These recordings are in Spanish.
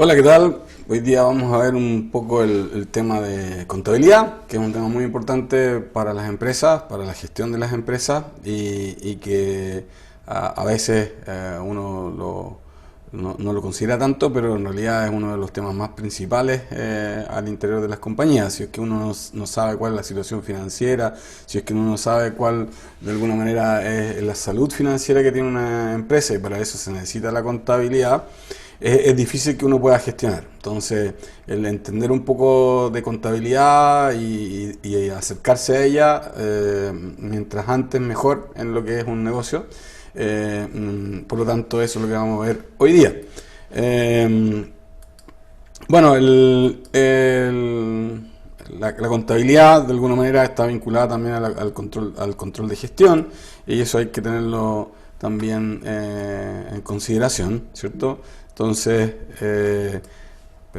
Hola, ¿qué tal? Hoy día vamos a ver un poco el tema de contabilidad, que es un tema muy importante para las empresas, para la gestión de las empresas y que a veces no lo considera tanto, pero en realidad es uno de los temas más principales al interior de las compañías. Si es que uno no sabe cuál es la situación financiera, si es que uno no sabe cuál de alguna manera es la salud financiera que tiene una empresa, y para eso se necesita la contabilidad, es difícil que uno pueda gestionar. Entonces, el entender un poco de contabilidad y acercarse a ella, mientras antes mejor en lo que es un negocio. Por lo tanto, eso es lo que vamos a ver hoy día. Bueno, la contabilidad de alguna manera está vinculada también al control de gestión, y eso hay que tenerlo también en consideración, ¿cierto? Entonces, espera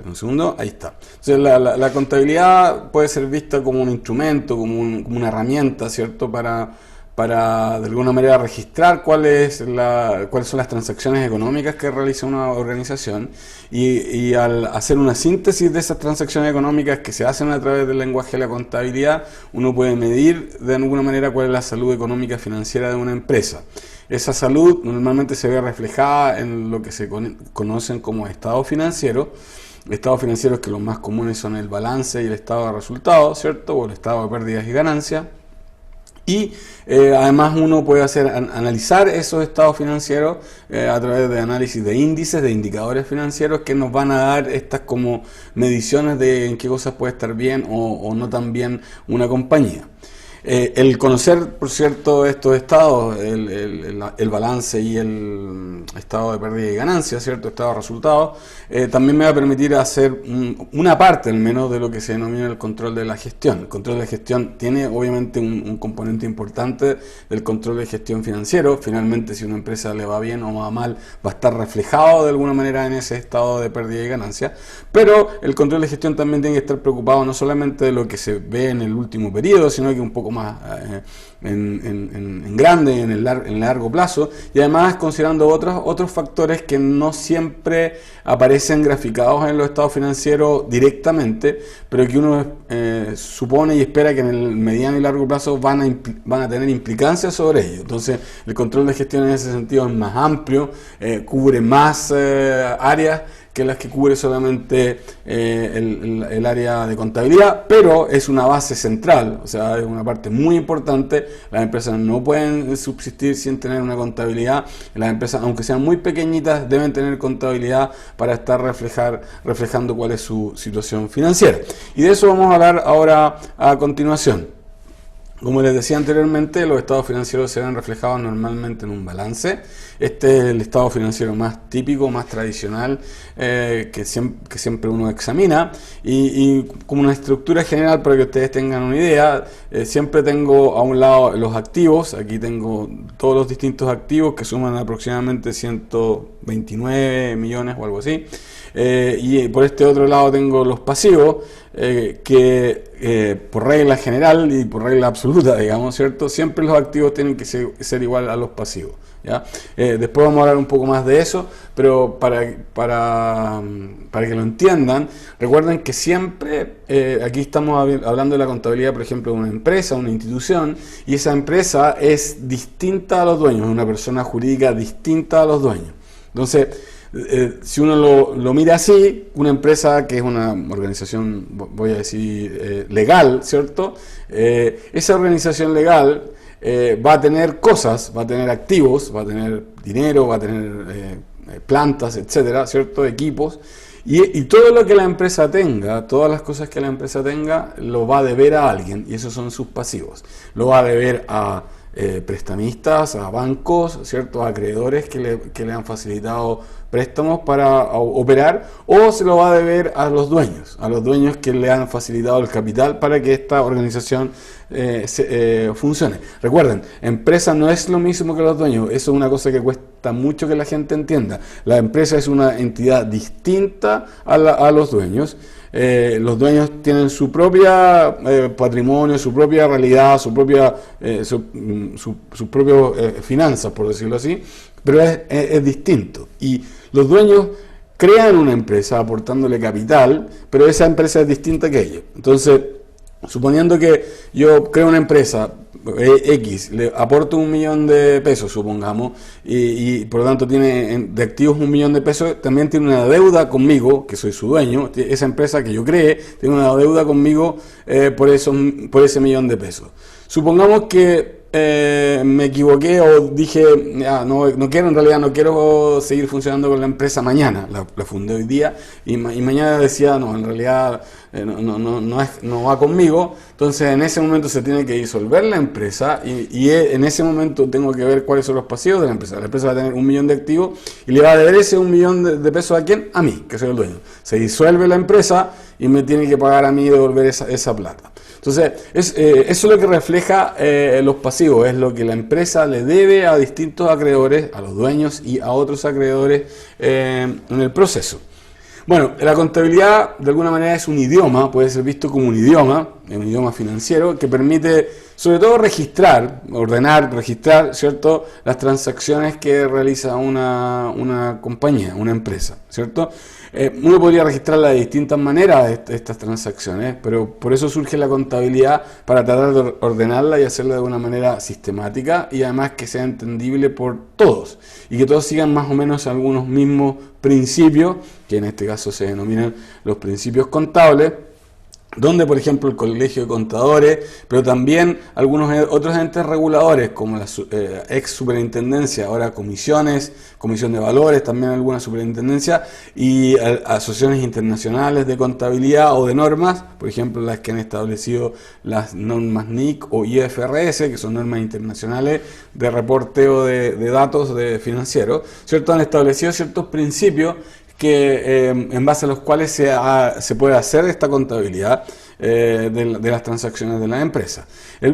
un segundo, ahí está. Entonces, la contabilidad puede ser vista como un instrumento, como una herramienta, ¿cierto? Para de alguna manera registrar cuáles son las transacciones económicas que realiza una organización, y al hacer una síntesis de esas transacciones económicas que se hacen a través del lenguaje de la contabilidad, uno puede medir de alguna manera cuál es la salud económica financiera de una empresa. Esa salud normalmente se ve reflejada en lo que se conocen como estados financieros. Estados financieros que los más comunes son el balance y el estado de resultados, ¿cierto? O el estado de pérdidas y ganancias. Y además uno puede analizar esos estados financieros a través de análisis de índices, de indicadores financieros que nos van a dar estas como mediciones de en qué cosas puede estar bien o no tan bien una compañía. El conocer, por cierto, estos estados, el balance y el estado de pérdida y ganancia, ¿cierto? Estado de resultados, también me va a permitir hacer una parte al menos de lo que se denomina el control de la gestión. El control de gestión tiene obviamente un componente importante del control de gestión financiero. Finalmente, si una empresa le va bien o va mal, va a estar reflejado de alguna manera en ese estado de pérdida y ganancia. Pero el control de gestión también tiene que estar preocupado no solamente de lo que se ve en el último periodo, sino que un poco más en grande, en largo plazo, y además considerando otros factores que no siempre aparecen graficados en los estados financieros directamente, pero que uno supone y espera que en el mediano y largo plazo van a tener implicancias sobre ello. Entonces, el control de gestión en ese sentido es más amplio, cubre más áreas que las que cubre solamente el área de contabilidad, pero es una base central, o sea, es una parte muy importante. Las empresas no pueden subsistir sin tener una contabilidad. Las empresas, aunque sean muy pequeñitas, deben tener contabilidad para estar reflejando cuál es su situación financiera. Y de eso vamos a hablar ahora a continuación. Como les decía anteriormente, los estados financieros se ven reflejados normalmente en un balance. Este es el estado financiero más típico, más tradicional, que siempre uno examina. Y como una estructura general, para que ustedes tengan una idea, siempre tengo a un lado los activos. Aquí tengo todos los distintos activos que suman aproximadamente 129 millones o algo así. Y por este otro lado tengo los pasivos, que por regla general y por regla absoluta, digamos, ¿cierto? Siempre los activos tienen que ser igual a los pasivos, ¿ya? Después vamos a hablar un poco más de eso, pero para que lo entiendan, recuerden que siempre, aquí estamos hablando de la contabilidad, por ejemplo, de una empresa, una institución, y esa empresa es distinta a los dueños, es una persona jurídica distinta a los dueños. Entonces, si uno lo mira así, una empresa que es una organización, voy a decir, legal, ¿cierto? Esa organización legal va a tener cosas, va a tener activos, va a tener dinero, va a tener plantas, etcétera, ¿cierto? Equipos. Y todo lo que la empresa tenga, todas las cosas que la empresa tenga, lo va a deber a alguien, y esos son sus pasivos. Lo va a deber a prestamistas, a bancos, ¿cierto? A acreedores que le han facilitado préstamos para operar, o se lo va a deber a los dueños que le han facilitado el capital para que esta organización funcione. Recuerden, empresa no es lo mismo que los dueños, eso es una cosa que cuesta mucho que la gente entienda. La empresa es una entidad distinta a los dueños. Los dueños tienen su propia patrimonio, su propia realidad, sus propias finanzas, por decirlo así, pero es distinto. Y los dueños crean una empresa aportándole capital, pero esa empresa es distinta que ellos. Entonces, suponiendo que yo creo una empresa X, le aporto 1 millón de pesos, supongamos, y por lo tanto tiene de activos 1 millón de pesos, también tiene una deuda conmigo, que soy su dueño, esa empresa que yo creé, tiene una deuda conmigo por ese millón de pesos. Supongamos que me equivoqué o dije, no quiero, en realidad no quiero seguir funcionando con la empresa mañana, la fundé hoy día y mañana decía, no, en realidad no va conmigo. Entonces en ese momento se tiene que disolver la empresa y en ese momento tengo que ver cuáles son los pasivos de la empresa. La empresa va a tener 1 millón de activos y le va a deber ese 1 millón de pesos ¿a quién? A mí, que soy el dueño. Se disuelve la empresa y me tiene que pagar a mí y devolver esa plata. Entonces, eso es lo que refleja los pasivos, es lo que la empresa le debe a distintos acreedores, a los dueños y a otros acreedores en el proceso. Bueno, la contabilidad de alguna manera es un idioma, puede ser visto como un idioma financiero que permite sobre todo ordenar, registrar, ¿cierto?, las transacciones que realiza una compañía, una empresa, ¿cierto? Uno podría registrarla de distintas maneras, estas transacciones, pero por eso surge la contabilidad, para tratar de ordenarla y hacerla de una manera sistemática y además que sea entendible por todos y que todos sigan más o menos algunos mismos principios, que en este caso se denominan los principios contables, donde por ejemplo el Colegio de Contadores, pero también algunos otros entes reguladores como la ex superintendencia, ahora comisión de valores, también alguna superintendencia y asociaciones internacionales de contabilidad o de normas, por ejemplo las que han establecido las normas NIC o IFRS, que son normas internacionales de reporteo de datos financieros, ¿cierto? Han establecido ciertos principios que en base a los cuales se puede hacer esta contabilidad de las transacciones de la empresa.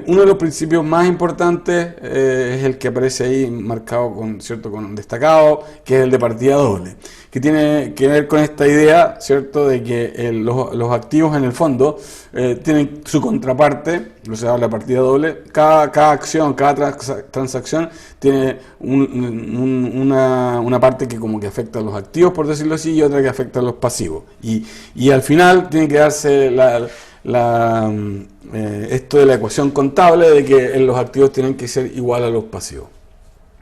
Uno de los principios más importantes es el que aparece ahí marcado con destacado, que es el de partida doble, que tiene que ver con esta idea, ¿cierto?, de que los activos en el fondo tienen su contraparte, se habla de partida doble. Cada acción, cada transacción tiene una parte que como que afecta a los activos, por decirlo así, y otra que afecta a los pasivos. Y al final tiene que darse esto de la ecuación contable de que los activos tienen que ser igual a los pasivos.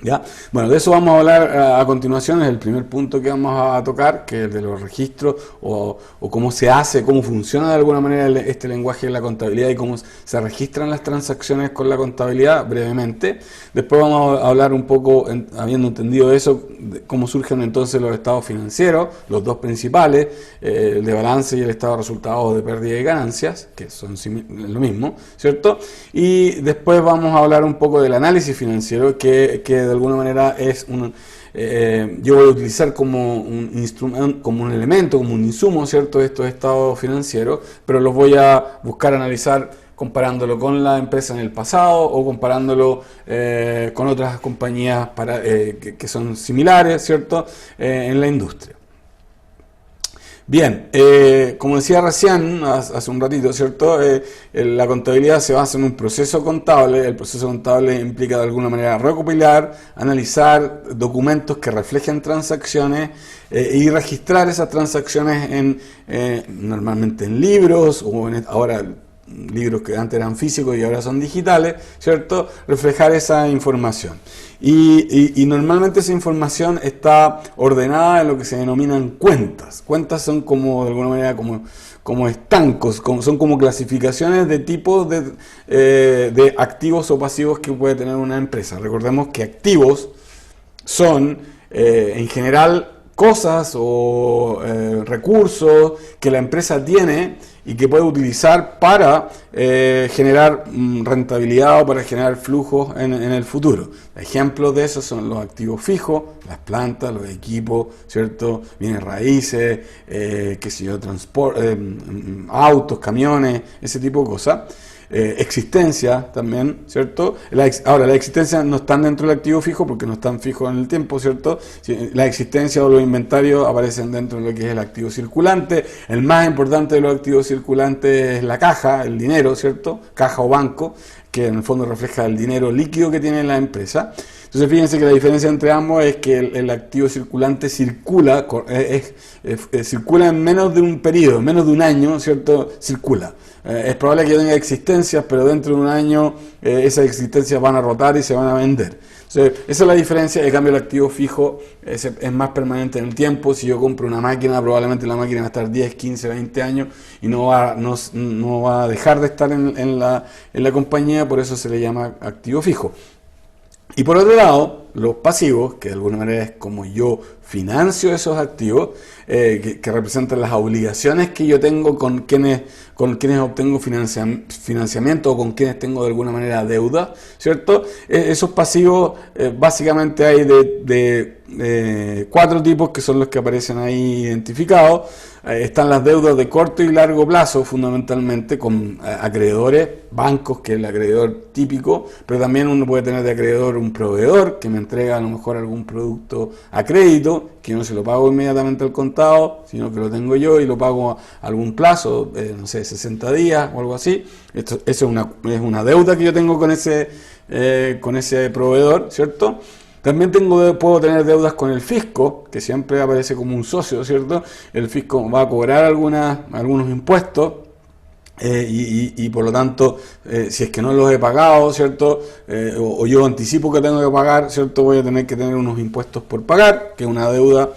¿Ya? Bueno, de eso vamos a hablar a continuación, es el primer punto que vamos a tocar, que es de los registros o cómo se hace, cómo funciona de alguna manera este lenguaje de la contabilidad y cómo se registran las transacciones con la contabilidad brevemente. Después vamos a hablar un poco, habiendo entendido eso, de cómo surgen entonces los estados financieros, los dos principales, el de balance y el estado de resultados de pérdida y ganancias, que son lo mismo, ¿cierto? Y después vamos a hablar un poco del análisis financiero, que de alguna manera es yo voy a utilizar como un instrumento, como un elemento, como un insumo, ¿cierto?, de estos estados financieros, pero los voy a buscar analizar comparándolo con la empresa en el pasado o comparándolo con otras compañías que son similares, ¿cierto?, en la industria. Bien, como decía recién, hace un ratito, ¿cierto? La contabilidad se basa en un proceso contable. El proceso contable implica de alguna manera recopilar, analizar documentos que reflejen transacciones y registrar esas transacciones normalmente en libros o ahora libros que antes eran físicos y ahora son digitales, ¿cierto? Reflejar esa información. Y normalmente esa información está ordenada en lo que se denominan cuentas. Cuentas son como, de alguna manera, como estancos, son como clasificaciones de tipos de activos o pasivos que puede tener una empresa. Recordemos que activos son, en general, cosas o recursos que la empresa tiene y que puede utilizar para generar rentabilidad o para generar flujos en el futuro. Ejemplos de eso son los activos fijos, las plantas, los equipos, ¿cierto?, bienes raíces, autos, camiones, ese tipo de cosas. Existencia también, ¿cierto? Ahora, la existencia no están dentro del activo fijo porque no están fijos en el tiempo, ¿cierto? La existencia o los inventarios aparecen dentro de lo que es el activo circulante. El más importante de los activos circulantes es la caja, el dinero, ¿cierto? Caja o banco, que en el fondo refleja el dinero líquido que tiene la empresa. Entonces fíjense que la diferencia entre ambos es que el activo circulante circula, circula en menos de un periodo, en menos de un año, ¿cierto? Circula. Es probable que yo tenga existencias, pero dentro de un año esas existencias van a rotar y se van a vender. Entonces, esa es la diferencia. En cambio, el activo fijo es más permanente en el tiempo. Si yo compro una máquina, probablemente la máquina va a estar 10, 15, 20 años y no va a dejar de estar en la compañía, por eso se le llama activo fijo. Y por otro lado, los pasivos, que de alguna manera es como yo financio esos activos, que representan las obligaciones que yo tengo con quienes obtengo financiamiento o con quienes tengo de alguna manera deuda, ¿cierto? Esos pasivos básicamente hay de 4 tipos que son los que aparecen ahí identificados. Están las deudas de corto y largo plazo, fundamentalmente con acreedores, bancos, que es el acreedor típico, pero también uno puede tener de acreedor un proveedor que me entrega a lo mejor algún producto a crédito, que yo no se lo pago inmediatamente al contado, sino que lo tengo yo y lo pago a algún plazo, no sé, 60 días o algo así. Eso es una deuda que yo tengo con ese proveedor, ¿cierto? También puedo tener deudas con el fisco, que siempre aparece como un socio, ¿cierto? El fisco va a cobrar algunos impuestos y por lo tanto, si es que no los he pagado, ¿cierto? O yo anticipo que tengo que pagar, ¿cierto? Voy a tener que tener unos impuestos por pagar, que es una deuda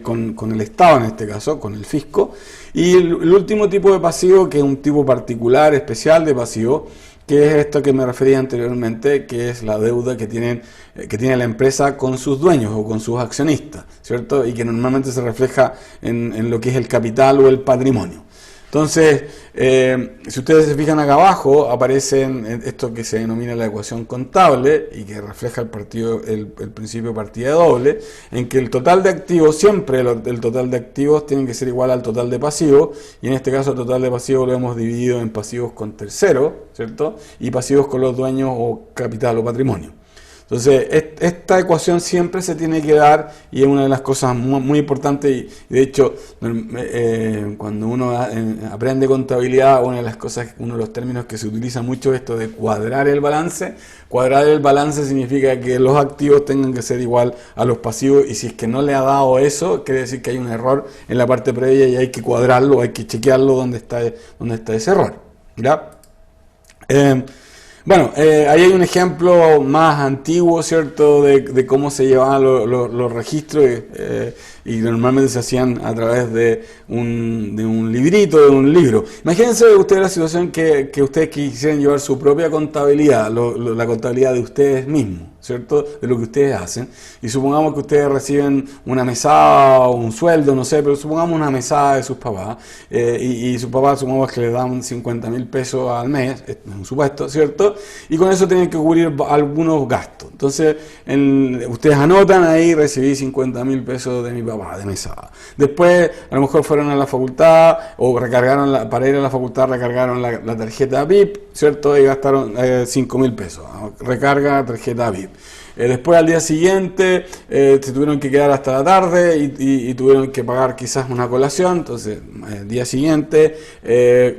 con el Estado en este caso, con el fisco. Y el último tipo de pasivo, que es un tipo particular, especial de pasivo, que es esto que me refería anteriormente, que es la deuda que tiene la empresa con sus dueños o con sus accionistas, ¿cierto? Y que normalmente se refleja en lo que es el capital o el patrimonio. Entonces, si ustedes se fijan acá abajo, aparecen esto que se denomina la ecuación contable y que refleja el principio de partida doble, en que el total de activos, siempre el total de activos tiene que ser igual al total de pasivos, y en este caso el total de pasivos lo hemos dividido en pasivos con terceros, ¿cierto? Y pasivos con los dueños o capital o patrimonio. Entonces, esta ecuación siempre se tiene que dar y es una de las cosas muy importantes y de hecho, cuando uno aprende contabilidad, uno de los términos que se utiliza mucho es esto de cuadrar el balance. Cuadrar el balance significa que los activos tengan que ser igual a los pasivos y si es que no le ha dado eso, quiere decir que hay un error en la parte previa y hay que cuadrarlo, hay que chequearlo dónde está ese error, ¿ya? Bueno, ahí hay un ejemplo más antiguo, ¿cierto?, de cómo se llevaban los registros y normalmente se hacían a través de un librito, de un libro. Imagínense ustedes la situación que ustedes quisieran llevar su propia contabilidad, la contabilidad de ustedes mismos, ¿cierto?, de lo que ustedes hacen. Y supongamos que ustedes reciben una mesada o un sueldo, no sé, pero supongamos una mesada de sus papás y sus papás supongamos que les dan 50.000 pesos al mes, es un supuesto, ¿cierto? Y con eso tienen que cubrir algunos gastos. Entonces, ustedes anotan ahí, recibí 50.000 pesos de mi papá, de mesada. Después, a lo mejor fueron a la facultad o recargaron, para ir a la facultad recargaron la tarjeta VIP, ¿cierto? Y gastaron 5.000 pesos. Recarga tarjeta VIP. Después al día siguiente se tuvieron que quedar hasta la tarde y tuvieron que pagar quizás una colación. Entonces el día siguiente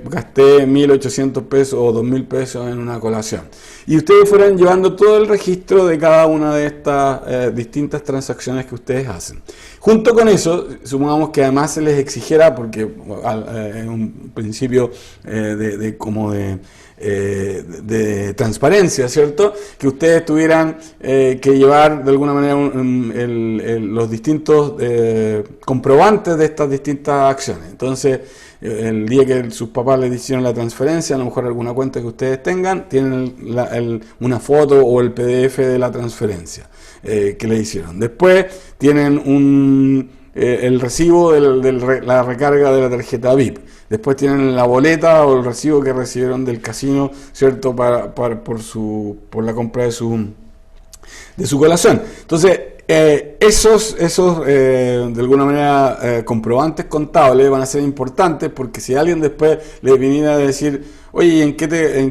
gasté 1.800 pesos o 2.000 pesos en una colación. Y ustedes fueron llevando todo el registro de cada una de estas distintas transacciones que ustedes hacen. Junto con eso, supongamos que además se les exigiera, porque es un principio de transparencia, ¿cierto? Que ustedes tuvieran que llevar de alguna manera los distintos comprobantes de estas distintas acciones. Entonces, el día que sus papás les hicieron la transferencia, a lo mejor alguna cuenta que ustedes tengan, tienen una foto o el PDF de la transferencia que le hicieron. Después tienen el recibo de la recarga de la tarjeta VIP. Después tienen la boleta o el recibo que recibieron del casino, ¿cierto? Por la compra de su colación. Entonces, esos de alguna manera comprobantes contables van a ser importantes porque si alguien después le viniera a decir, oye, ¿en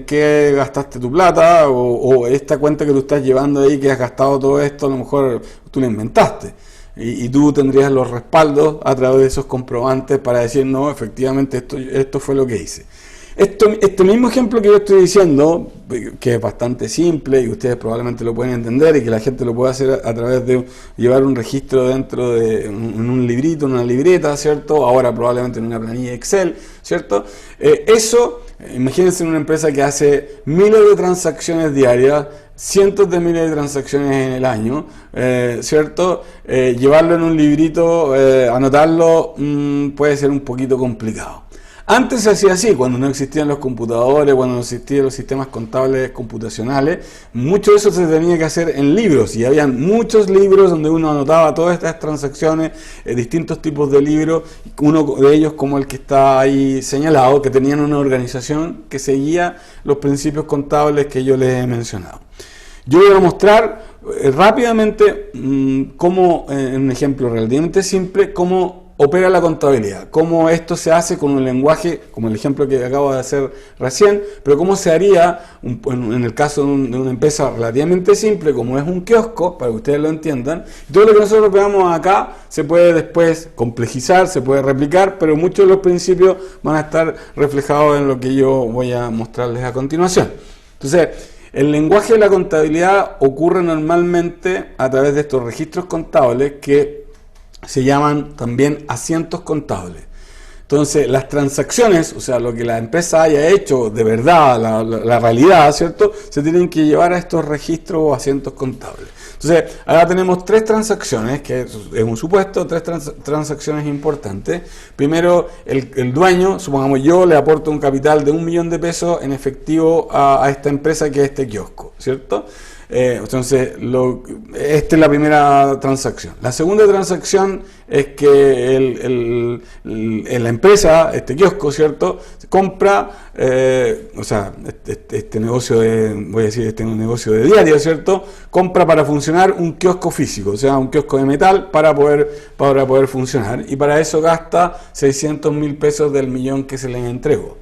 qué gastaste tu plata? O esta cuenta que tú estás llevando ahí que has gastado todo esto, a lo mejor tú la inventaste. Y tú tendrías los respaldos a través de esos comprobantes para decir, no, efectivamente esto fue lo que hice. Este mismo ejemplo que yo estoy diciendo, que es bastante simple y ustedes probablemente lo pueden entender y que la gente lo puede hacer a través de llevar un registro dentro de en un librito, en una libreta, ¿cierto? Ahora probablemente en una planilla Excel, ¿cierto? Imagínense en una empresa que hace miles de transacciones diarias, cientos de miles de transacciones en el año, ¿cierto? Llevarlo en un librito, anotarlo, puede ser un poquito complicado. Antes se hacía así, cuando no existían los computadores, cuando no existían los sistemas contables computacionales, mucho de eso se tenía que hacer en libros, y había muchos libros donde uno anotaba todas estas transacciones, distintos tipos de libros, uno de ellos como el que está ahí señalado, que tenían una organización que seguía los principios contables que yo les he mencionado. Yo voy a mostrar rápidamente cómo, en un ejemplo relativamente simple, cómo opera la contabilidad, cómo esto se hace con un lenguaje, como el ejemplo que acabo de hacer recién, pero cómo se haría en el caso de una empresa relativamente simple, como es un kiosco, para que ustedes lo entiendan. Todo lo que nosotros veamos acá se puede después complejizar, se puede replicar, pero muchos de los principios van a estar reflejados en lo que yo voy a mostrarles a continuación. Entonces, el lenguaje de la contabilidad ocurre normalmente a través de estos registros contables que se llaman también asientos contables. Entonces, las transacciones, o sea, lo que la empresa haya hecho de verdad, la realidad, ¿cierto?, se tienen que llevar a estos registros o asientos contables. Entonces, ahora tenemos tres transacciones, que es un supuesto, tres transacciones importantes. Primero, el dueño, supongamos yo, le aporto un capital de 1 millón de pesos en efectivo a esta empresa que es este kiosco, ¿cierto? Entonces, esta es la primera transacción. La segunda transacción es que la empresa, este kiosco, ¿cierto?, compra, este negocio este negocio de diario, ¿cierto?, compra para funcionar un kiosco físico, o sea, un kiosco de metal para poder funcionar, y para eso gasta 600.000 pesos del millón que se les entregó.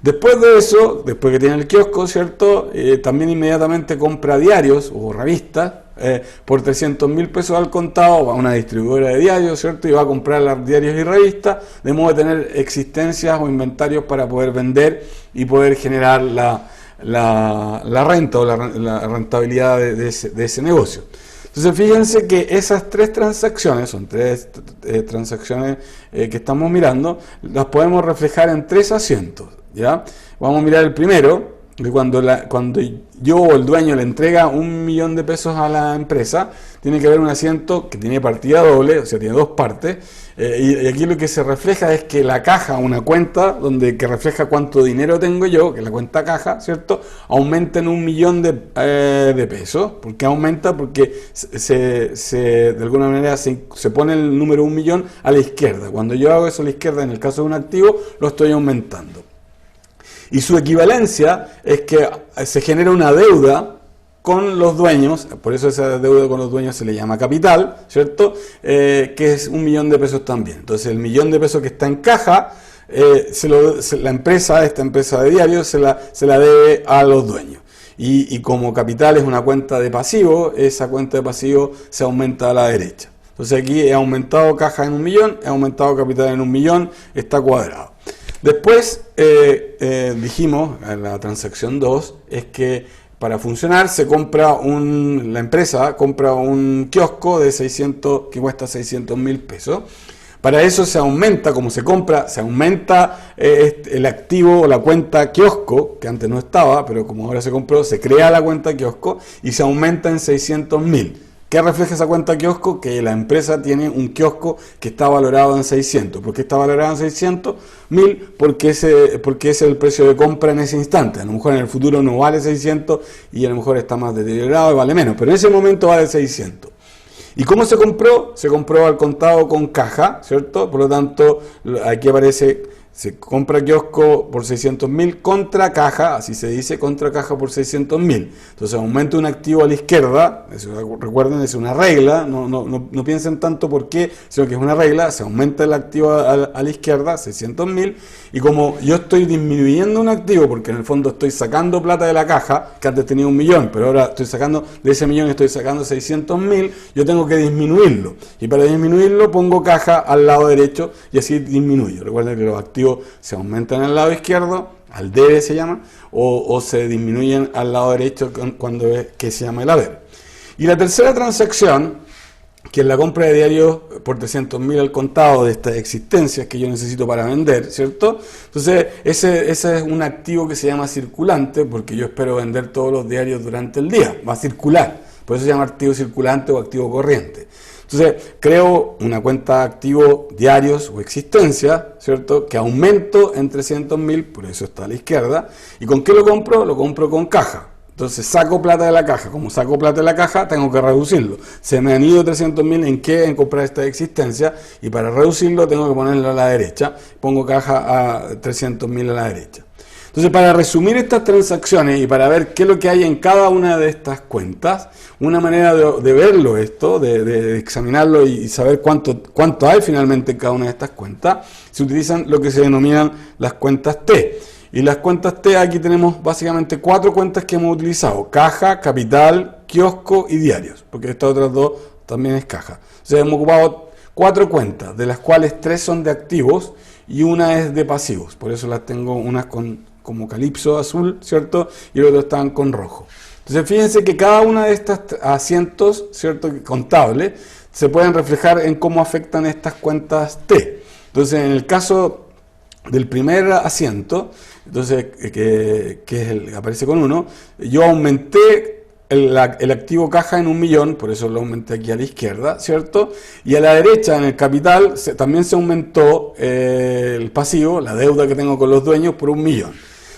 Después de eso, después que tiene el kiosco, ¿cierto?, también inmediatamente compra diarios o revistas por 300.000 pesos al contado, va a una distribuidora de diarios, ¿cierto?, y va a comprar los diarios y revistas, de modo de tener existencias o inventarios para poder vender y poder generar la renta o la rentabilidad de ese negocio. Entonces, fíjense que esas tres transacciones, son tres transacciones que estamos mirando, las podemos reflejar en tres asientos, ¿ya? Vamos a mirar el primero, que cuando yo o el dueño le entrega 1 millón de pesos a la empresa, tiene que haber un asiento que tiene partida doble, o sea, tiene dos partes, y aquí lo que se refleja es que la caja, una cuenta que refleja cuánto dinero tengo yo, que es la cuenta caja, ¿cierto?, aumenta en 1 millón de pesos. ¿Por qué aumenta? Porque de alguna manera se pone el número 1 millón a la izquierda. Cuando yo hago eso a la izquierda, en el caso de un activo, lo estoy aumentando. Y su equivalencia es que se genera una deuda con los dueños, por eso esa deuda con los dueños se le llama capital, ¿cierto?, que es 1 millón de pesos también. Entonces, el 1 millón de pesos que está en caja, esta empresa de diario, se la debe a los dueños. Y como capital es una cuenta de pasivo, esa cuenta de pasivo se aumenta a la derecha. Entonces, aquí he aumentado caja en 1 millón, he aumentado capital en 1 millón, está cuadrado. Después dijimos, en la transacción 2, es que para funcionar la empresa compra un kiosco que cuesta 600.000 pesos. Para eso se aumenta, como se compra, se aumenta el activo o la cuenta kiosco, que antes no estaba, pero como ahora se compró, se crea la cuenta kiosco y se aumenta en 600.000. ¿Qué refleja esa cuenta kiosco? Que la empresa tiene un kiosco que está valorado en 600. ¿Por qué está valorado en 600.000? Porque ese es el precio de compra en ese instante. A lo mejor en el futuro no vale 600 y a lo mejor está más deteriorado y vale menos, pero en ese momento vale 600. ¿Y cómo se compró? Se compró al contado con caja, ¿cierto? Por lo tanto, aquí aparece, se compra kiosco por 600.000 contra caja, así se dice, contra caja por 600.000. Entonces aumenta un activo a la izquierda, recuerden, es una regla, no piensen tanto por qué, sino que es una regla, se aumenta el activo a la izquierda, 600.000, y como yo estoy disminuyendo un activo, porque en el fondo estoy sacando plata de la caja, que antes tenía 1 millón, pero ahora estoy sacando, de ese millón estoy sacando 600.000, yo tengo que disminuirlo, y para disminuirlo pongo caja al lado derecho, y así disminuyo. Recuerden que los activos se aumentan al lado izquierdo, al debe se llama, o se disminuyen al lado derecho cuando es que se llama el haber. Y la tercera transacción, que es la compra de diarios por 300.000 al contado de estas existencias que yo necesito para vender, ¿cierto? Entonces, ese es un activo que se llama circulante, porque yo espero vender todos los diarios durante el día, va a circular, por eso se llama activo circulante o activo corriente. Entonces, creo una cuenta de activos diarios o existencia, ¿cierto? Que aumento en 300.000, por eso está a la izquierda. ¿Y con qué lo compro? Lo compro con caja. Entonces, saco plata de la caja. Como saco plata de la caja, tengo que reducirlo. Se me han ido 300.000 ¿en qué? En comprar esta existencia. Y para reducirlo, tengo que ponerlo a la derecha. Pongo caja a 300.000 a la derecha. Entonces, para resumir estas transacciones y para ver qué es lo que hay en cada una de estas cuentas, una manera de verlo esto, de examinarlo y saber cuánto hay finalmente en cada una de estas cuentas, se utilizan lo que se denominan las cuentas T. Y las cuentas T, aquí tenemos básicamente 4 cuentas que hemos utilizado: caja, capital, kiosco y diarios, porque estas otras 2 también es caja. O sea, hemos ocupado 4 cuentas, de las cuales 3 son de activos y una es de pasivos. Por eso las tengo unas como calipso azul, ¿cierto? Y los otros están con rojo. Entonces, fíjense que cada una de estas asientos, ¿cierto?, contables, se pueden reflejar en cómo afectan estas cuentas T. Entonces, en el caso del primer asiento, entonces que es el que aparece con 1, yo aumenté el activo caja en 1.000.000, por eso lo aumenté aquí a la izquierda, ¿cierto? Y a la derecha, en el capital, también se aumentó el pasivo, la deuda que tengo con los dueños, por 1.000.000.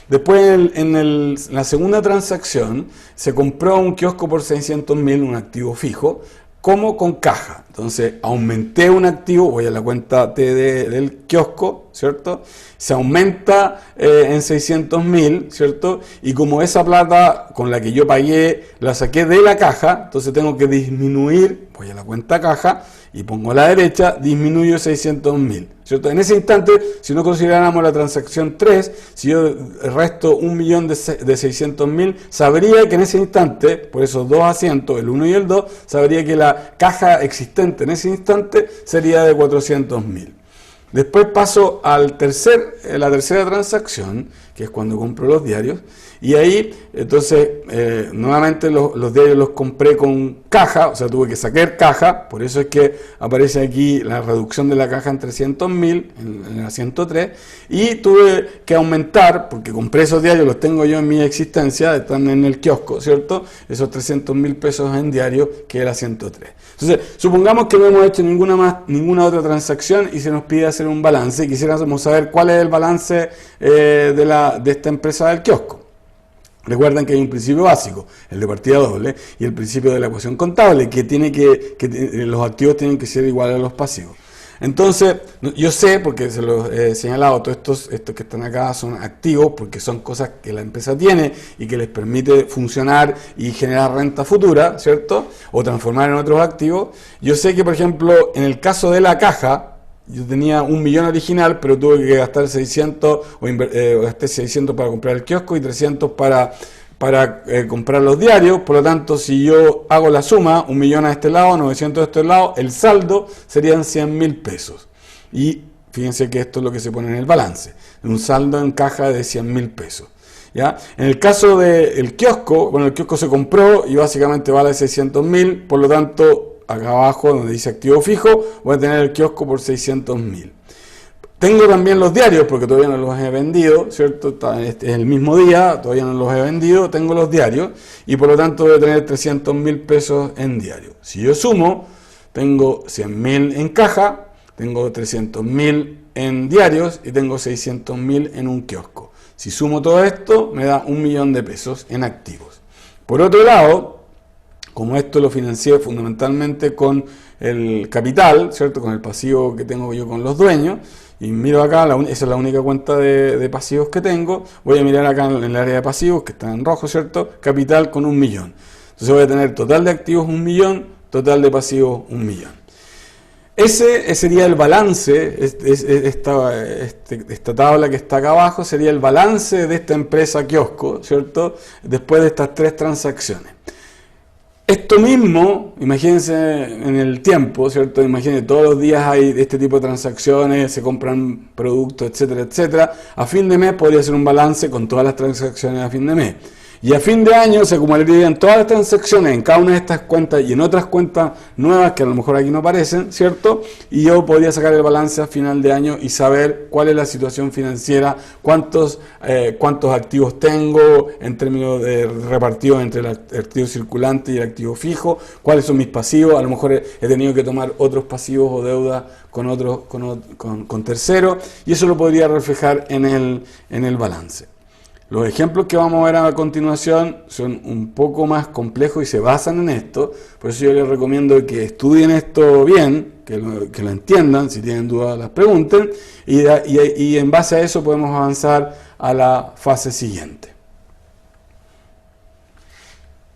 Después, en la segunda transacción, se compró un kiosco por 600.000, un activo fijo, como con caja. Entonces, aumenté un activo, voy a la cuenta T del kiosco, ¿cierto? Se aumenta en 600.000, ¿cierto? Y como esa plata con la que yo pagué, la saqué de la caja, entonces tengo que disminuir, voy a la cuenta caja, y pongo a la derecha, disminuyo 600.000, ¿cierto? En ese instante, si no consideráramos la transacción 3, si yo resto 1.000.000 de 600.000, sabría que en ese instante, por esos 2 asientos, el 1 y el 2, sabría que la caja existente en ese instante sería de 400.000. Después paso a la tercera transacción, que es cuando compro los diarios, y ahí, entonces, nuevamente los diarios los compré con caja, o sea, tuve que sacar caja, por eso es que aparece aquí la reducción de la caja en 300.000, en el asiento 3, y tuve que aumentar, porque compré esos diarios, los tengo yo en mi existencia, están en el kiosco, ¿cierto? Esos 300.000 pesos en diario, que es el asiento 3. Entonces, supongamos que no hemos hecho ninguna otra transacción y se nos pide hacer un balance, y quisiéramos saber cuál es el balance de esta empresa del kiosco. Recuerden que hay un principio básico, el de partida doble, y el principio de la ecuación contable, que los activos tienen que ser iguales a los pasivos. Entonces, yo sé, porque se los he señalado, todos estos que están acá son activos, porque son cosas que la empresa tiene y que les permite funcionar y generar renta futura, ¿cierto? O transformar en otros activos. Yo sé que, por ejemplo, en el caso de la caja, yo tenía 1.000.000 original, pero tuve que gastar 600, gasté 600 para comprar el kiosco y 300 para comprar los diarios. Por lo tanto, si yo hago la suma, 1.000.000 a este lado, 900 a este lado, el saldo serían 100.000 pesos. Y fíjense que esto es lo que se pone en el balance, un saldo en caja de 100.000 pesos. ¿Ya? En el caso del kiosco, bueno, el kiosco se compró y básicamente vale 600.000, por lo tanto, acá abajo donde dice activo fijo, voy a tener el kiosco por 600.000. Tengo también los diarios, porque todavía no los he vendido, ¿cierto? Es el mismo día, todavía no los he vendido, tengo los diarios, y por lo tanto voy a tener 300.000 pesos en diario. Si yo sumo, tengo 100.000 en caja, tengo 300.000 en diarios, y tengo 600.000 en un kiosco. Si sumo todo esto, me da 1.000.000 de pesos en activos. Por otro lado, como esto lo financié fundamentalmente con el capital, ¿cierto? Con el pasivo que tengo yo con los dueños, y miro acá, esa es la única cuenta de pasivos que tengo, voy a mirar acá en el área de pasivos, que está en rojo, ¿cierto? Capital con 1.000.000. Entonces voy a tener total de activos 1.000.000, total de pasivos 1.000.000. Ese sería el balance, esta tabla que está acá abajo sería el balance de esta empresa kiosco, ¿cierto? Después de estas 3 transacciones. Esto mismo, imagínense en el tiempo, ¿cierto? Imagínense, todos los días hay este tipo de transacciones, se compran productos, etcétera, etcétera. A fin de mes podría ser un balance con todas las transacciones a fin de mes. Y a fin de año se acumularían todas las transacciones en cada una de estas cuentas y en otras cuentas nuevas que a lo mejor aquí no aparecen, ¿cierto? Y yo podría sacar el balance a final de año y saber cuál es la situación financiera, cuántos activos tengo en términos de repartidos entre el activo circulante y el activo fijo, cuáles son mis pasivos, a lo mejor he tenido que tomar otros pasivos o deuda con terceros, y eso lo podría reflejar en el balance. Los ejemplos que vamos a ver a continuación son un poco más complejos y se basan en esto, por eso yo les recomiendo que estudien esto bien, que lo entiendan, si tienen dudas las pregunten, y en base a eso podemos avanzar a la fase siguiente.